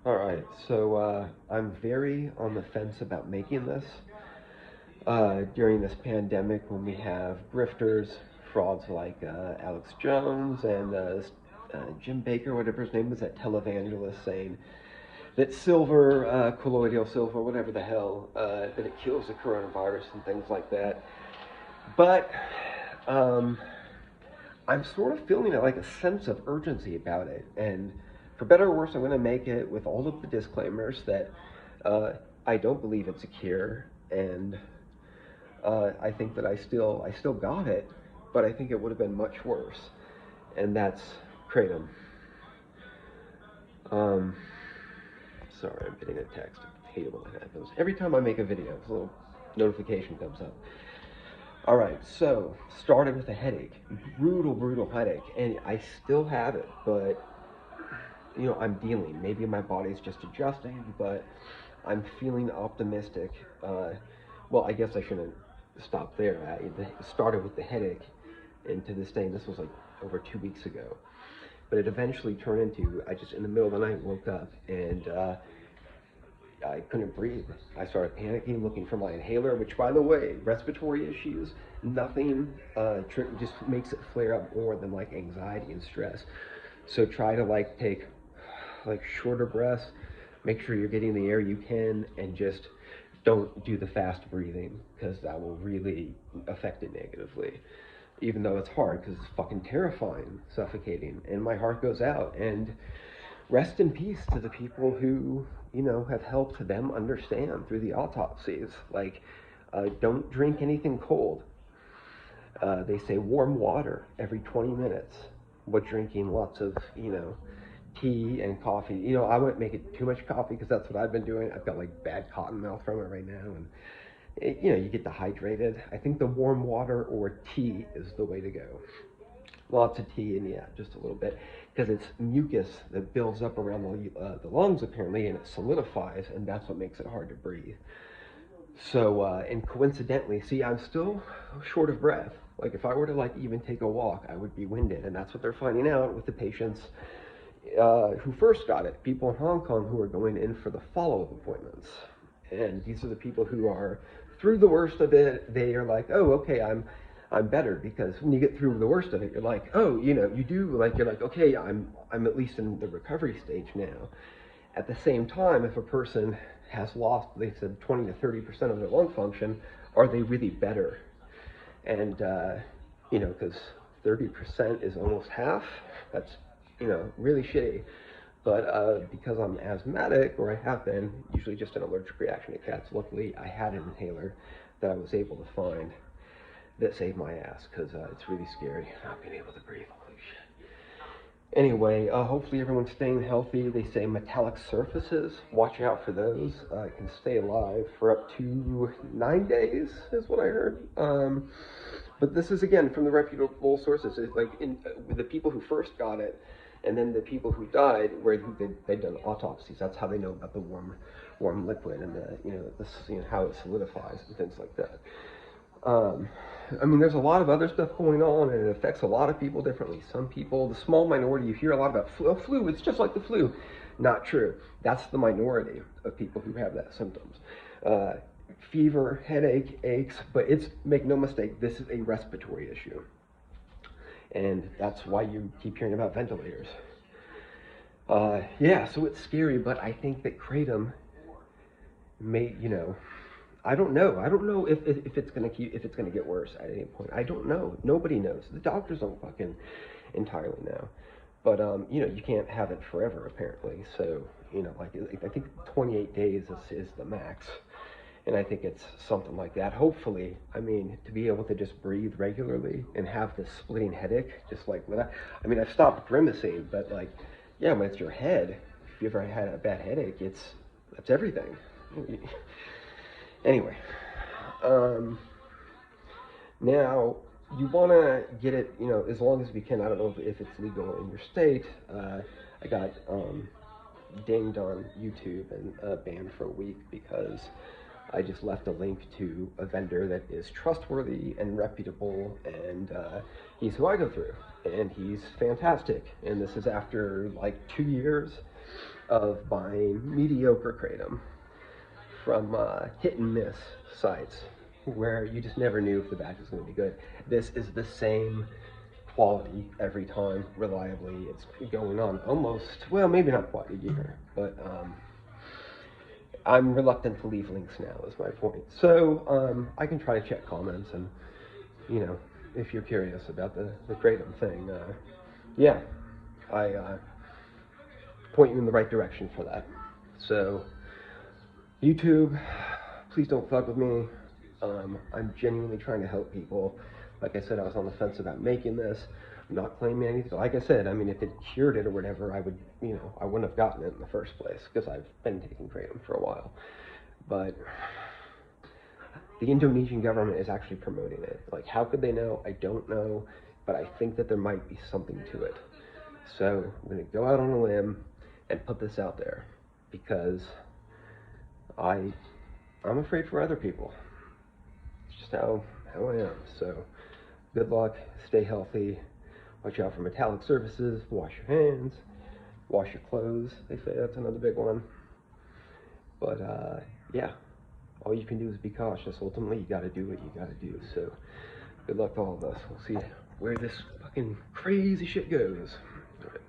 All right, so I'm very on the fence about making this during this pandemic when we have grifters, frauds like Alex Jones and Jim Baker, whatever his name was, that televangelist saying that silver, colloidal silver, whatever the hell, that it kills the coronavirus and things like that. But um, I'm sort of feeling like a sense of urgency about it. And for better or worse, I'm going to make it with all of the disclaimers that uh, I don't believe it's a cure, and I think that I still got it, but I think it would have been much worse, and that's kratom. Um, Sorry, I'm getting a text. I hate it when that happens. Every time I make a video, a little notification comes up. All right, so started with a headache, brutal headache, and I still have it, but I'm dealing. Maybe my body's just adjusting, but I'm feeling optimistic. Well, I guess I shouldn't stop there. It started with the headache, and to this day, this was like over 2 weeks ago. But it eventually turned into I just in the middle of the night woke up and I couldn't breathe. I started panicking, looking for my inhaler, which, by the way, respiratory issues, nothing just makes it flare up more than like anxiety and stress. So try to like take like shorter breaths, make sure you're getting the air you can, and just don't do the fast breathing because that will really affect it negatively. Even though it's hard because it's fucking terrifying, suffocating, and my heart goes out. And rest in peace to the people who have helped them understand through the autopsies. Like, don't drink anything cold. They say warm water every 20 minutes, but drinking lots of tea and coffee. I wouldn't make it too much coffee because that's what I've been doing. I've got like bad cotton mouth from it right now, and you get dehydrated. I think the warm water or tea is the way to go. Lots of tea, and yeah, just a little bit, because it's mucus that builds up around the lungs apparently, and it solidifies, and that's what makes it hard to breathe. So, and coincidentally, see, I'm still short of breath. Like if I were to like even take a walk, I would be winded, and that's what they're finding out with the patients who first got it. People in Hong Kong who are going in for the follow-up appointments, and these are the people who are through the worst of it. They are like, oh, okay, I'm better, because when you get through the worst of it, you're like, oh, you do, like, you're like, okay, I'm at least in the recovery stage now. At the same time, if a person has lost, they said 20 to 30% of their lung function, are they really better? And because 30% is almost half, that's really shitty. But because I'm asthmatic, or I have been, usually just an allergic reaction to cats, luckily I had an inhaler that I was able to find that saved my ass, because it's really scary not being able to breathe. Holy shit. Anyway, hopefully everyone's staying healthy. They say metallic surfaces, watch out for those. Can stay alive for up to 9 days, is what I heard. But this is, again, from the reputable sources. It's like the people who first got it, and then the people who died, where they'd done autopsies. That's how they know about the warm liquid and how it solidifies and things like that. I mean, there's a lot of other stuff going on, and it affects a lot of people differently. Some people, the small minority, you hear a lot about flu. It's just like the flu. Not true. That's the minority of people who have that symptoms. Fever, headache, aches, but make no mistake, this is a respiratory issue. And that's why you keep hearing about ventilators. Yeah, so it's scary, but I think that kratom may, I don't know. I don't know if it's gonna get worse at any point. I don't know. Nobody knows. The doctors don't fucking entirely know. But you can't have it forever apparently. So like I think 28 days is the max, and I think it's something like that. Hopefully, I mean, to be able to just breathe regularly and have this splitting headache, just like I've stopped grimacing, but like, yeah, when it's your head, if you ever had a bad headache, that's everything. Anyway, now you want to get it, as long as we can. I don't know if it's legal in your state. I got dinged on YouTube and banned for a week because I just left a link to a vendor that is trustworthy and reputable, and he's who I go through, and he's fantastic. And this is after like 2 years of buying mediocre Kratom from hit and miss sites where you just never knew if the batch was going to be good. This is the same quality every time, reliably. It's going on almost, well, maybe not quite a year, but I'm reluctant to leave links now is my point. So I can try to check comments, and you know, if you're curious about the Kratom thing, yeah, I point you in the right direction for that. So YouTube, please don't fuck with me. I'm genuinely trying to help people. Like I said, I was on the fence about making this. I'm not claiming anything. Like I said, I mean, if it cured it or whatever, I would, you know, I wouldn't have gotten it in the first place because I've been taking Kratom for a while. But the Indonesian government is actually promoting it. Like, how could they know? I don't know, but I think that there might be something to it. So I'm going to go out on a limb and put this out there because I'm afraid for other people. It's just how I am. So good luck, stay healthy, watch out for metallic surfaces, wash your hands, wash your clothes. They say that's another big one. But yeah, all you can do is be cautious. Ultimately, you got to do what you got to do. So good luck to all of us. We'll see where this fucking crazy shit goes. All right.